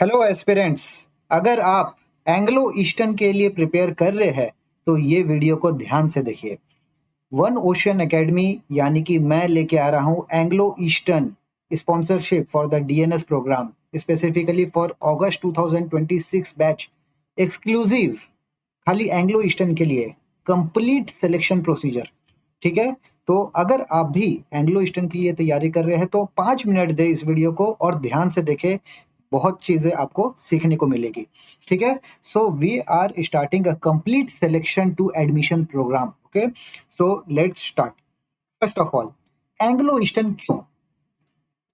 Hello aspirants. अगर आप Anglo Eastern के लिए प्रिपेयर कर रहे हैं तो ये वीडियो को ध्यान से देखिए। वन ओशन एकेडमी यानी कि मैं लेके आ रहा हूँ Anglo Eastern sponsorship for the DNS program, specifically for August 2026 batch, exclusive खाली एंग्लो ईस्टर्न के लिए कंप्लीट सिलेक्शन प्रोसीजर। ठीक है, तो अगर आप भी एंग्लो ईस्टर्न के लिए तैयारी कर रहे हैं तो 5 मिनट दे इस वीडियो को और ध्यान से देखें, बहुत चीजें आपको सीखने को मिलेगी। ठीक है, so we are starting a complete selection to admission program. Okay, so let's start. First of all, Anglo Eastern क्यों?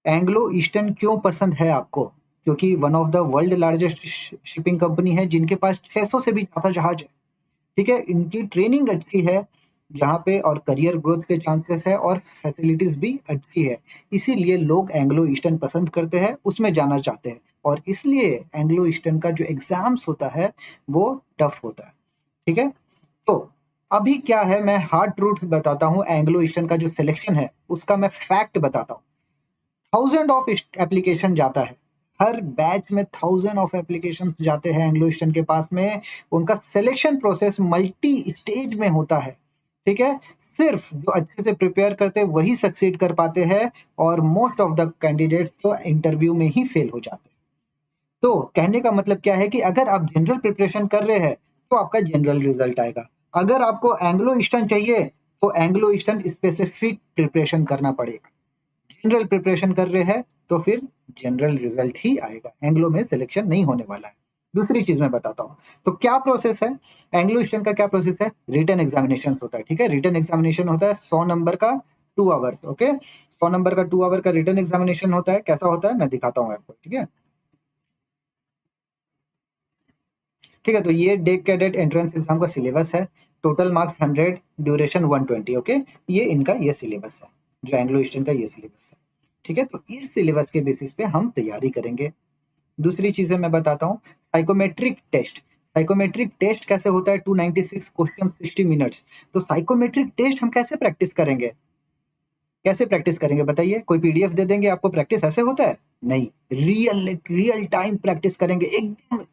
एंग्लो ईस्टर्न क्यों पसंद है आपको? क्योंकि one of the world largest shipping company है जिनके पास 600 से भी ज्यादा जहाज है। ठीक है, इनकी ट्रेनिंग अच्छी है जहाँ पे, और करियर ग्रोथ के चांसेस है और फैसिलिटीज भी अच्छी है। इसीलिए लोग एंग्लो ईस्टर्न पसंद करते हैं, उसमें जाना चाहते हैं, और इसलिए एंग्लो ईस्टर्न का जो एग्जाम्स होता है वो टफ होता है। ठीक है, तो अभी क्या है, मैं हार्ड ट्रूथ बताता हूँ। एंग्लो ईस्टर्न का जो सिलेक्शन है उसका मैं फैक्ट बताता हूँ। थाउजेंड ऑफ एप्लीकेशन जाता है, हर बैच में थाउजेंड ऑफ एप्लीकेशन जाते हैं एंग्लो ईस्टर्न के पास में। उनका सिलेक्शन प्रोसेस मल्टी स्टेज में होता है। ठीक है, सिर्फ जो अच्छे से प्रिपेयर करते हैं वही सक्सीड कर पाते हैं, और मोस्ट ऑफ द कैंडिडेट्स तो इंटरव्यू में ही फेल हो जाते हैं। तो कहने का मतलब क्या है कि अगर आप जनरल प्रिपरेशन कर रहे हैं तो आपका जनरल रिजल्ट आएगा। अगर आपको एंग्लो ईस्टर्न चाहिए तो एंग्लो ईस्टर्न स्पेसिफिक प्रिपरेशन करना पड़ेगा। जनरल प्रिपरेशन कर रहे हैं तो फिर जनरल रिजल्ट ही आएगा, एंग्लो में सिलेक्शन नहीं होने वाला है। दूसरी चीज मैं बताता हूँ, तो क्या प्रोसेस है एंग्लो ईस्टर्न का? क्या प्रोसेस है? रिटन एग्जामिनेशन होता है। ठीक है, रिटन एग्जामिनेशन होता है 100 नंबर का 2 आवर्स। ओके, 100 नंबर का 2 आवर का रिटन एग्जामिनेशन होता है। कैसा होता है मैं दिखाता हूँ आपको। ठीक है, ठीक है, तो ये डेक कैडेट एंट्रेंस एग्जाम का सिलेबस है। Total marks 100, duration 120। ओके, ये इनका ये सिलेबस है, जो एंग्लो ईस्टर्न का ये सिलेबस है। ठीक है, तो इस सिलेबस के बेसिस पे हम तैयारी करेंगे। दूसरी चीजें मैं बताता हूँ, साइकोमेट्रिक टेस्ट। साइकोमेट्रिक टेस्ट कैसे होता है? 296 क्वेश्चन 60 मिनट्स। तो साइकोमेट्रिक टेस्ट हम कैसे प्रैक्टिस करेंगे? कैसे प्रैक्टिस करेंगे बताइए? कोई पीडीएफ दे देंगे आपको, प्रैक्टिस ऐसे होता है? नहीं, रियल रियल टाइम प्रैक्टिस करेंगे एकदम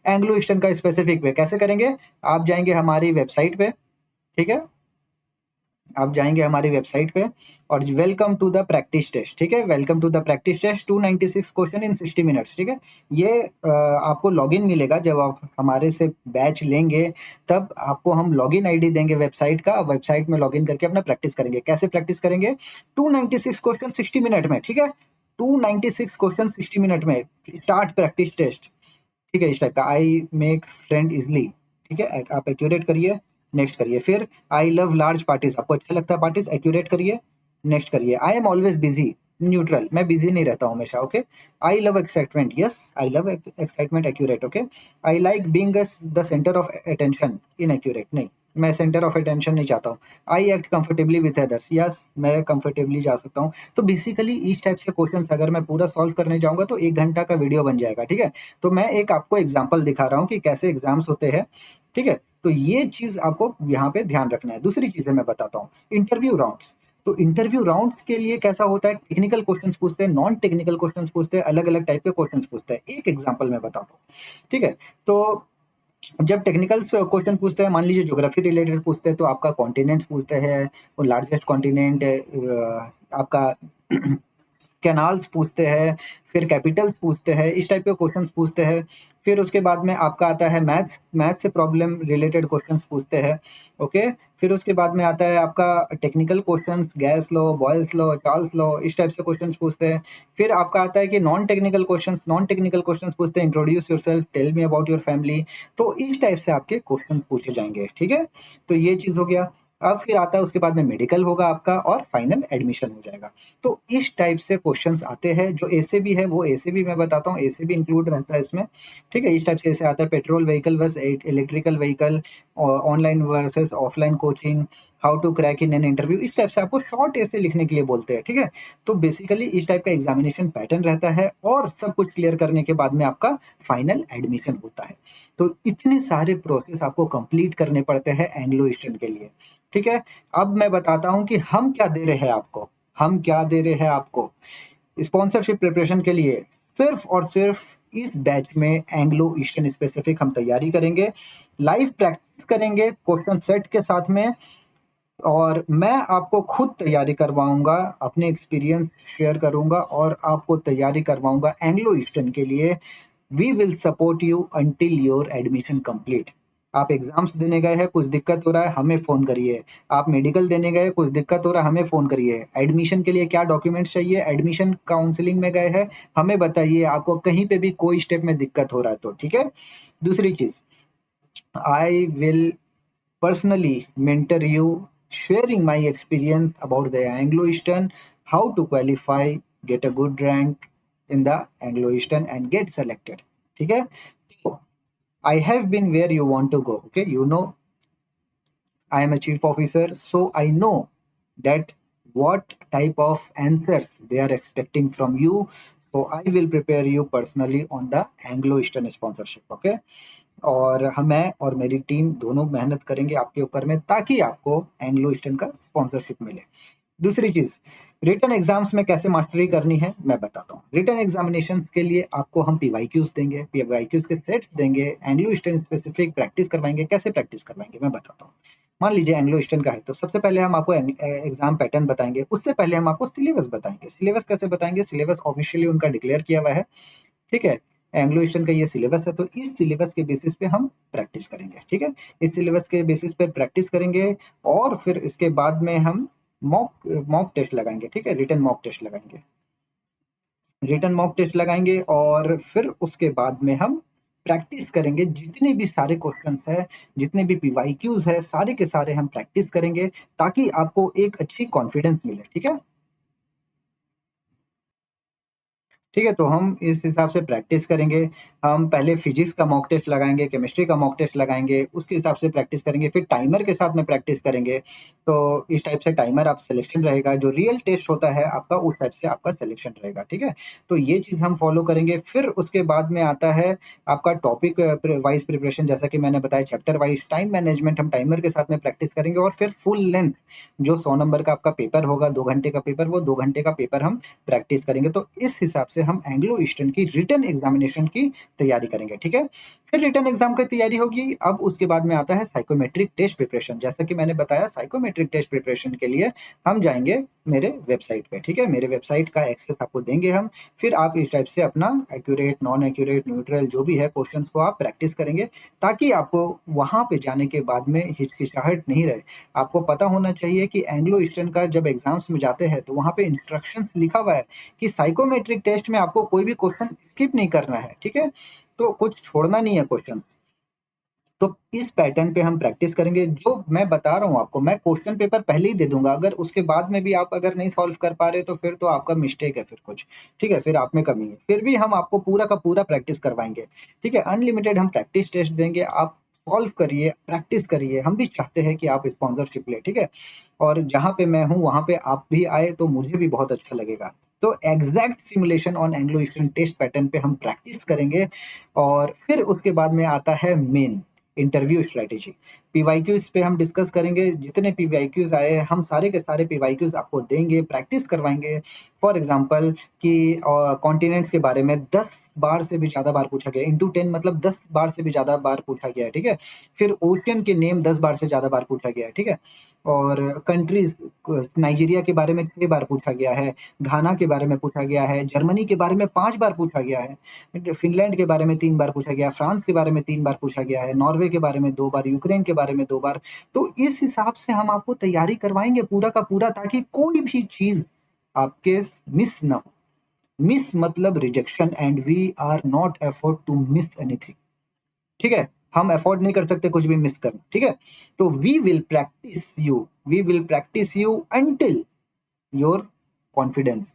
एंग्लो ईस्टर्न का स्पेसिफिक वे। कैसे करेंगे? आप जाएंगे हमारी वेबसाइट पे। ठीक है, आप जाएंगे हमारी वेबसाइट पे और welcome to the practice test. ठीक है, welcome to the practice test 296 question in 60 minutes. ठीक है, ये आपको लॉगिन मिलेगा जब आप हमारे से बैच लेंगे, तब आपको हम लॉगिन आईडी देंगे वेबसाइट का। वेबसाइट में लॉगिन करके अपना प्रैक्टिस करेंगे। कैसे प्रैक्टिस करेंगे? 296 क्वेश्चन 60 मिनट में। ठीक है, 296 क्वेश्चन 60 मिनट में स्टार्ट प्रैक्टिस टेस्ट। ठीक है, इस टाइप का, आई मेक फ्रेंड इजली। ठीक है, आप एक्यूरेट करिए, नेक्स्ट करिए। फिर आई लव लार्ज पार्टीज, आपको अच्छा लगता है पार्टीज, एक्यूरेट करिए, नेक्स्ट करिए। I am always busy, neutral, मैं बिजी नहीं रहता हूँ हमेशा। Okay, I love excitement, yes I love excitement, accurate. Okay, I like being the centre of attention, inaccurate, नहीं, मैं सेंटर ऑफ अटेंशन नहीं चाहता हूँ। I act comfortably with others, yes मैं कंफर्टेबली जा सकता हूँ। तो बेसिकली इस टाइप से क्वेश्चन अगर मैं पूरा सॉल्व करने जाऊंगा तो 1 घंटा का वीडियो बन जाएगा। ठीक है, तो मैं एक आपको एग्जाम्पल दिखा रहा हूँ कि कैसे एग्जाम्स होते हैं। ठीक है, तो ये चीज आपको यहाँ पे ध्यान रखना है। दूसरी चीजें मैं बताता हूँ, इंटरव्यू राउंड्स। तो इंटरव्यू राउंड्स के लिए कैसा होता है? टेक्निकल क्वेश्चंस पूछते हैं, नॉन टेक्निकल क्वेश्चंस पूछते हैं, अलग अलग टाइप के क्वेश्चंस पूछते हैं। एक एग्जांपल मैं बताता हूँ। ठीक है, तो जब टेक्निकल क्वेश्चन पूछते हैं, मान लीजिए ज्योग्राफी रिलेटेड पूछते हैं, तो आपका कॉन्टिनेंट्स पूछते हैं, और लार्जेस्ट कॉन्टिनेंट आपका कैनाल्स पूछते हैं, फिर कैपिटल्स पूछते हैं, इस टाइप के क्वेश्चंस पूछते हैं। फिर उसके बाद में आपका आता है मैथ्स, मैथ्स से प्रॉब्लम रिलेटेड क्वेश्चंस पूछते हैं। ओके, फिर उसके बाद में आता है आपका technical questions, gas law, Boyle's law, Charles law, इस टाइप से क्वेश्चंस पूछते हैं। फिर आपका आता है कि non technical questions, non technical questions पूछते हैं, introduce yourself, tell me about your family. तो इस टाइप से आपके क्वेश्चंस पूछे जाएंगे। ठीक है, तो ये चीज हो गया। अब फिर आता है उसके बाद में मेडिकल होगा आपका, और फाइनल एडमिशन हो जाएगा। तो इस टाइप से क्वेश्चंस आते हैं। जो ऐसे भी है वो ऐसे भी मैं बताता हूँ, ऐसे भी इंक्लूड रहता है इसमें। ठीक है, इस टाइप से ऐसे आता है, petrol vehicle versus electrical vehicle, online versus offline coaching, how to crack in an interview. इस टाइप से आपको शॉर्ट ऐसे लिखने के लिए बोलते हैं। ठीक है, तो बेसिकली इस टाइप का एग्जामिनेशन पैटर्न रहता है, और सब कुछ क्लियर करने के बाद में आपका फाइनल एडमिशन होता है। तो इतने सारे प्रोसेस आपको कंप्लीट करने पड़ते हैं एंग्लो ईस्टर्न के लिए। ठीक है, अब मैं बताता हूँ कि हम क्या दे रहे हैं आपको। हम क्या दे रहे हैं आपको स्पॉन्सरशिप प्रिपरेशन के लिए? सिर्फ और सिर्फ इस बैच में एंग्लो ईस्टर्न स्पेसिफिक हम तैयारी करेंगे, लाइव प्रैक्टिस करेंगे क्वेश्चन सेट के साथ में, और मैं आपको खुद तैयारी करवाऊंगा, अपने एक्सपीरियंस शेयर करूंगा और आपको तैयारी करवाऊंगा एंग्लो ईस्टर्न के लिए। We will support you until your admission complete. आप एग्जाम्स देने गए हैं, कुछ दिक्कत हो रहा है, हमें फ़ोन करिए। आप मेडिकल देने गए, कुछ दिक्कत हो रहा है, हमें फ़ोन करिए। एडमिशन के लिए क्या डॉक्यूमेंट्स चाहिए, एडमिशन काउंसलिंग में गए हैं, हमें बताइए। आपको कहीं पे भी कोई स्टेप में दिक्कत हो रहा है तो ठीक है। दूसरी चीज़, I will personally mentor you, sharing my experience about the Anglo Eastern, how to qualify, get a good rank in the Anglo Eastern and get selected. ठीक है, तो I have been where you want to go. Okay, you know I am a chief officer, so I know that what type of answers they are expecting from you. So I will prepare you personally on the Anglo Eastern sponsorship. Okay, और मैं और मेरी team दोनों मेहनत करेंगे आपके ऊपर में, ताकि आपको एंग्लो ईस्टर्न का स्पॉन्सरशिप मिले। दूसरी चीज, रिटन एग्जाम्स में कैसे मास्टरी करनी है मैं बताता हूँ। रिटन एग्जामिनेशन के लिए आपको हम पीवाईक्यूज देंगे, पीवाईक्यूज के सेट देंगे, एंग्लो ईस्टर्न स्पेसिफिक प्रैक्टिस करवाएंगे। कैसे प्रैक्टिस करवाएंगे मैं बताता हूँ। मान लीजिए एंग्लो ईस्टर्न का है, तो सबसे पहले हम आपको एग्जाम पैटर्न बताएंगे, उससे पहले हम आपको सिलेबस बताएंगे। सिलेबस कैसे बताएंगे, सिलेबस ऑफिशियली उनका डिक्लेयर किया हुआ है, ठीक है। एंग्लो ईस्टर्न का ये सिलेबस है, तो इस सिलेबस के बेसिस पे हम प्रैक्टिस करेंगे, ठीक है। इस सिलेबस के बेसिस पे प्रैक्टिस करेंगे और फिर इसके बाद में हम मॉक मॉक टेस्ट लगाएंगे, ठीक है। रिटन मॉक टेस्ट लगाएंगे, रिटन मॉक टेस्ट लगाएंगे और फिर उसके बाद में हम प्रैक्टिस करेंगे। जितने भी सारे क्वेश्चंस है, जितने भी पीवाईक्यूज है, सारे के सारे हम प्रैक्टिस करेंगे, ताकि आपको एक अच्छी कॉन्फिडेंस मिले, ठीक है। ठीक है, तो हम इस हिसाब से प्रैक्टिस करेंगे। हम पहले फिजिक्स का मॉक टेस्ट लगाएंगे, केमिस्ट्री का मॉक टेस्ट लगाएंगे, उसके हिसाब से प्रैक्टिस करेंगे। फिर टाइमर के साथ में प्रैक्टिस करेंगे। तो इस टाइप से टाइमर आप सिलेक्शन रहेगा, जो रियल टेस्ट होता है आपका, उस टाइप से आपका सिलेक्शन रहेगा, ठीक है। तो ये चीज़ हम फॉलो करेंगे। फिर उसके बाद में आता है आपका टॉपिक वाइज प्रिपरेशन, जैसा कि मैंने बताया, चैप्टर वाइज टाइम मैनेजमेंट हम टाइमर के साथ में प्रैक्टिस करेंगे। और फिर फुल लेंथ जो 100 नंबर का आपका पेपर होगा, 2 घंटे का पेपर, वो 2 घंटे का पेपर हम प्रैक्टिस करेंगे। तो इस हिसाब से हम एंग्लो ईस्टर्न की रिटन एग्जामिनेशन की तैयारी करेंगे, ठीक है। फिर रिटन एग्जाम की तैयारी होगी। अब उसके बाद में आता है साइकोमेट्रिक टेस्ट प्रिपरेशन। जैसा कि मैंने बताया, साइकोमेट्रिक टेस्ट प्रिपरेशन के लिए हम जाएंगे मेरे वेबसाइट पे, ठीक है। मेरे वेबसाइट का एक्सेस आपको देंगे हम। फिर आप इस टाइप से अपना एक्यूरेट, नॉन एक्यूरेट, न्यूट्रल जो भी है क्वेश्चंस को आप प्रैक्टिस करेंगे, ताकि आपको वहां पे जाने के बाद में हिचकिचाहट नहीं रहे। आपको पता होना चाहिए कि एंग्लो ईस्टर्न का जब एग्जाम्स में जाते हैं तो वहां पे इंस्ट्रक्शंस लिखा हुआ है कि साइकोमेट्रिक टेस्ट में आपको कोई भी क्वेश्चन स्किप नहीं करना है, ठीक है। तो कुछ छोड़ना नहीं है क्वेश्चन। तो इस पैटर्न पे हम प्रैक्टिस करेंगे। जो मैं बता रहा हूँ आपको, मैं क्वेश्चन पेपर पहले ही दे दूंगा। अगर उसके बाद में भी आप अगर नहीं सॉल्व कर पा रहे, तो फिर तो आपका मिस्टेक है, फिर कुछ, ठीक है, फिर आप में कमी है। फिर भी हम आपको पूरा का पूरा प्रैक्टिस करवाएंगे, ठीक है। अनलिमिटेड हम प्रैक्टिस टेस्ट देंगे, आप सॉल्व करिए, प्रैक्टिस करिए। हम भी चाहते हैं कि आप स्पॉन्सरशिप ले, ठीक है। और जहाँ पे मैं हूँ वहाँ पे आप भी आए तो मुझे भी बहुत अच्छा लगेगा। तो exact simulation on Anglo Eastern test pattern पे हम प्रैक्टिस करेंगे। और फिर उसके बाद में आता है मेन इंटरव्यू स्ट्रेटेजी। पीवाईक्यूज पे हम डिस्कस करेंगे। जितने पीवाईक्यूज आए हम सारे के सारे पीवाईक्यूज आपको देंगे, प्रैक्टिस करवाएंगे। फॉर एग्जांपल कि कॉन्टिनेंट के बारे में 10 बार से भी ज़्यादा बार पूछा गया, इंटू 10 मतलब 10 बार से भी ज़्यादा बार पूछा गया है, ठीक है। फिर ओशियन के नेम 10 बार से ज़्यादा बार पूछा गया है, ठीक है। और कंट्रीज, नाइजीरिया के बारे में 6 बार पूछा गया है, घाना के बारे में पूछा गया है, जर्मनी के बारे में 5 बार पूछा गया है, फिनलैंड के बारे में 3 बार पूछा गया, फ्रांस के बारे में 3 बार पूछा गया है, नॉर्वे के बारे में 2 बार, यूक्रेन के बारे में 2 बार। तो इस हिसाब से हम आपको तैयारी करवाएंगे पूरा का पूरा, ताकि कोई भी चीज आपके मिस ना हो। मिस मतलब rejection, and we are not afford to miss anything, ठीक है। हम अफोर्ड नहीं कर सकते कुछ भी मिस करना, ठीक है। तो we will practice you until your confidence.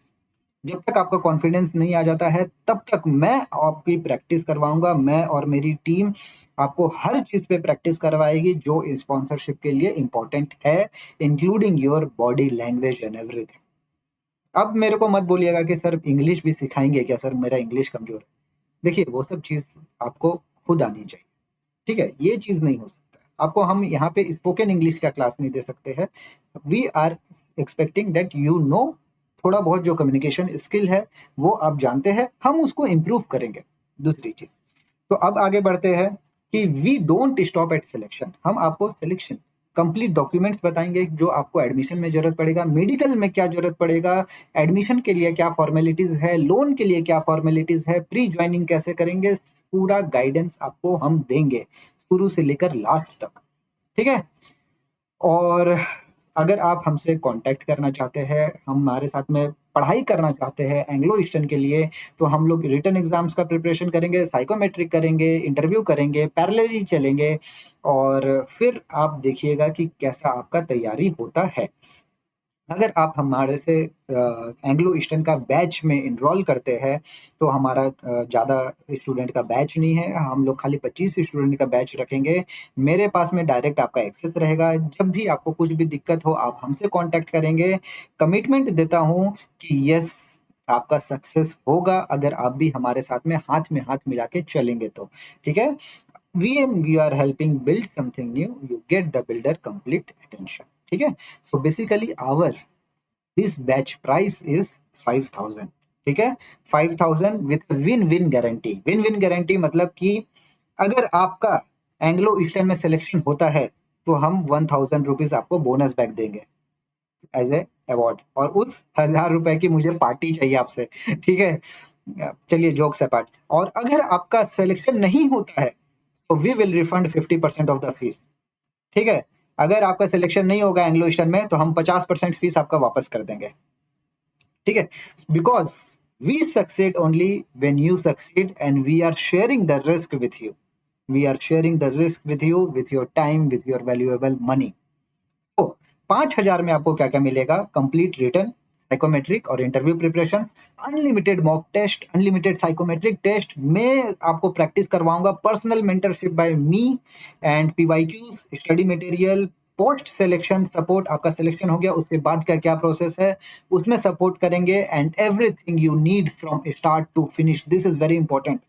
जब तक आपका कॉन्फिडेंस नहीं आ जाता है, तब तक मैं आपकी प्रैक्टिस करवाऊंगा। मैं और मेरी टीम आपको हर चीज पे प्रैक्टिस करवाएगी जो स्पॉन्सरशिप के लिए इंपॉर्टेंट है, including your body language and everything. अब मेरे को मत बोलिएगा कि सर इंग्लिश भी सिखाएंगे क्या, सर मेरा इंग्लिश कमजोर है। देखिए, वो सब चीज आपको खुद आनी चाहिए, ठीक है। ये चीज नहीं हो सकता है। आपको हम यहाँ पे स्पोकन इंग्लिश का क्लास नहीं दे सकते हैं। We are expecting that you know, थोड़ा बहुत जो कम्युनिकेशन स्किल है वो आप जानते हैं, हम उसको इम्प्रूव करेंगे। दूसरी चीज, तो अब आगे बढ़ते हैं कि we don't stop at selection. हम आपको सिलेक्शन कंप्लीट डॉक्यूमेंट्स बताएंगे जो आपको एडमिशन में जरूरत पड़ेगा, मेडिकल में क्या जरूरत पड़ेगा, एडमिशन के लिए क्या फॉर्मेलिटीज है, लोन के लिए क्या फॉर्मेलिटीज है, प्री ज्वाइनिंग कैसे करेंगे, पूरा गाइडेंस आपको हम देंगे शुरू से लेकर लास्ट तक। ठीक है। और अगर आप हमसे कांटेक्ट करना चाहते हैं, हमारे साथ में पढ़ाई करना चाहते हैं एंग्लो ईस्टर्न के लिए, तो हम लोग रिटन एग्जाम्स का प्रिपरेशन करेंगे, साइकोमेट्रिक करेंगे, इंटरव्यू करेंगे, पैरेलली चलेंगे, और फिर आप देखिएगा कि कैसा आपका तैयारी होता है। अगर आप हमारे से एंग्लो ईस्टर्न का बैच में इनरोल करते हैं, तो हमारा ज़्यादा स्टूडेंट का बैच नहीं है, हम लोग खाली 25 स्टूडेंट का बैच रखेंगे। मेरे पास में डायरेक्ट आपका एक्सेस रहेगा, जब भी आपको कुछ भी दिक्कत हो आप हमसे कांटेक्ट करेंगे। कमिटमेंट देता हूँ कि यस, आपका सक्सेस होगा अगर आप भी हमारे साथ में हाथ मिला के चलेंगे तो। ठीक है। we are helping build something new, you get the builder complete attention। ठीक है। So basically our this batch price is 5,000। ठीक है। 5,000 with win win guarantee. Win win guarantee मतलब कि अगर आपका एंग्लो ईस्टर्न में सिलेक्शन होता है तो हम 1,000 रुपीज आपको बोनस बैक देंगे एज ए अवार्ड, और उस 1,000 रुपए की मुझे पार्टी चाहिए आपसे। ठीक है। चलिए जोक्स अपार्ट, और अगर आपका सिलेक्शन नहीं होता है तो we will refund 50% of the fees. ठीक है। अगर आपका सिलेक्शन नहीं होगा एंग्लो ईस्टर्न में तो हम 50% फीस आपका वापस कर देंगे। ठीक है। Because we succeed only when you succeed and we are sharing the risk with you. We are sharing the risk with you, with your time, with your valuable money. तो 5,000 में आपको क्या क्या मिलेगा? कंप्लीट रिटर्न, साइकोमेट्रिक और interview preparation, unlimited mock test, unlimited psychometric test, मैं आपको practice करवाऊंगा, personal mentorship by me, and PYQs, study material, post selection support. आपका सिलेक्शन हो गया उसके बाद का क्या प्रोसेस है उसमें सपोर्ट करेंगे, and everything you need from start to finish, this is very important,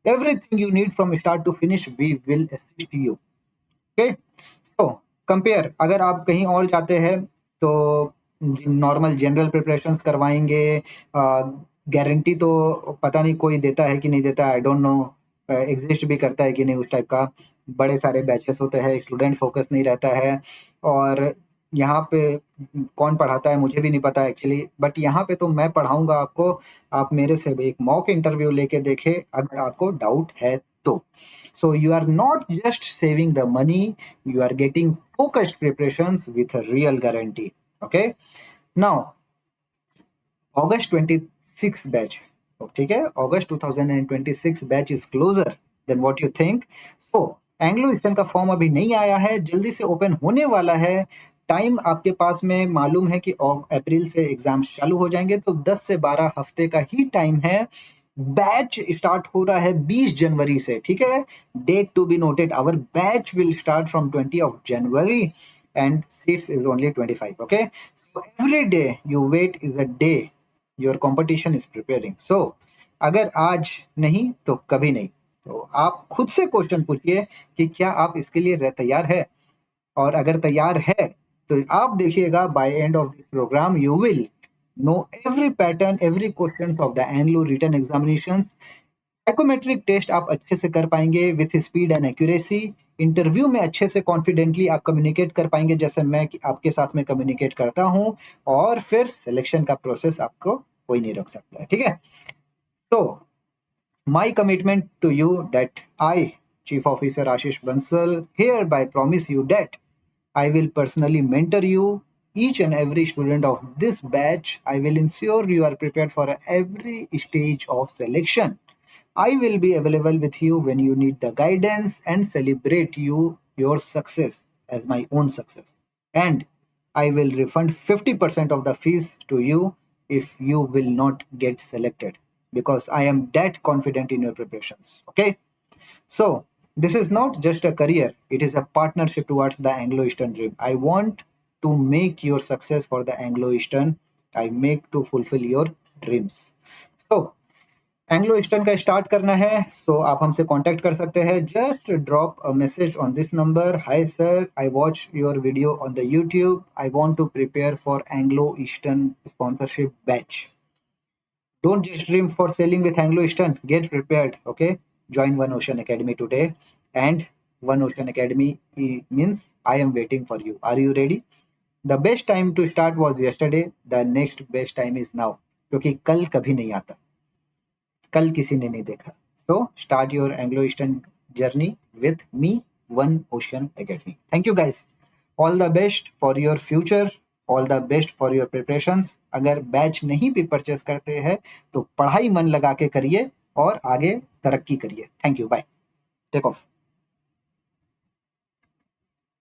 everything you need from start to finish we will assist you। Okay. तो कंपेयर, अगर आप कहीं और जाते हैं तो नॉर्मल जनरल प्रिपरेशंस करवाएंगे, गारंटी तो पता नहीं कोई देता है कि नहीं देता, आई डोंट नो, एग्जिस्ट भी करता है कि नहीं उस टाइप का। बड़े सारे बैचेस होते हैं, स्टूडेंट फोकस नहीं रहता है, और यहाँ पे कौन पढ़ाता है मुझे भी नहीं पता एक्चुअली, बट यहाँ पे तो मैं पढ़ाऊंगा आपको। आप मेरे से एक मॉक इंटरव्यू लेके देखें अगर आपको डाउट है तो। So you are not just saving the money, you are getting focused preparations with a real guarantee। Okay। Now August 26 batch, ठीक है, August 2026 batch is closer than what you think। So Anglo Eastern का form अभी नहीं आया है, जल्दी से open होने वाला है। टाइम आपके पास में मालूम है कि अप्रैल से एग्जाम्स चालू हो जाएंगे, तो 10 से 12 हफ्ते का ही टाइम है। बैच स्टार्ट हो रहा है 20 जनवरी से। ठीक है। Date to be noted, our batch will start from 20 of January and seats is only 25। Okay. So every day you wait is a day your competition is preparing. So अगर आज नहीं तो कभी नहीं, तो आप खुद से क्वेश्चन पूछिए कि क्या आप इसके लिए तैयार है, और अगर तैयार है तो आप देखिएगा by end of this program you will know every pattern, every question of the Anglo written examination. Psychometric test आप अच्छे से कर पाएंगे with speed and accuracy. Interview में अच्छे से कॉन्फिडेंटली आप कम्युनिकेट कर पाएंगे जैसे मैं आपके साथ में कम्युनिकेट करता हूं, और फिर सिलेक्शन का प्रोसेस आपको कोई नहीं रोक सकता है। ठीक है। तो my commitment to you that I, Chief Officer Ashish Bansal, hereby promise you that I will personally mentor you, each and every student of this batch. I will ensure you are prepared for every stage of selection. I will be available with you when you need the guidance and celebrate your success as my own success. And I will refund 50% of the fees to you if you will not get selected, because I am that confident in your preparations. Okay. So this is not just a career, it is a partnership towards the Anglo-Eastern dream. I want to make your success for the Anglo-Eastern. I make to fulfill your dreams. So Anglo Eastern का start करना है, so आप हमसे contact कर सकते हैं। Just drop a message on this number, hi sir, I watch your video on the YouTube, I want to prepare for Anglo Eastern sponsorship batch. Don't just dream for sailing with Anglo Eastern. Get prepared. Okay, join One Ocean Academy today, and One Ocean Academy means I am waiting for you. Are you ready? The best time to start was yesterday. The next best time is now. क्योंकि कल कभी नहीं आता, कल किसी ने नहीं देखा. So start your Anglo Eastern journey with me, One Ocean Academy. Thank you guys. All the best for your future. All the best for your preparations. अगर बैच नहीं भी परचेस करते हैं तो पढ़ाई मन लगा के करिए और आगे तरक्की करिए. Thank you. Bye. Take of.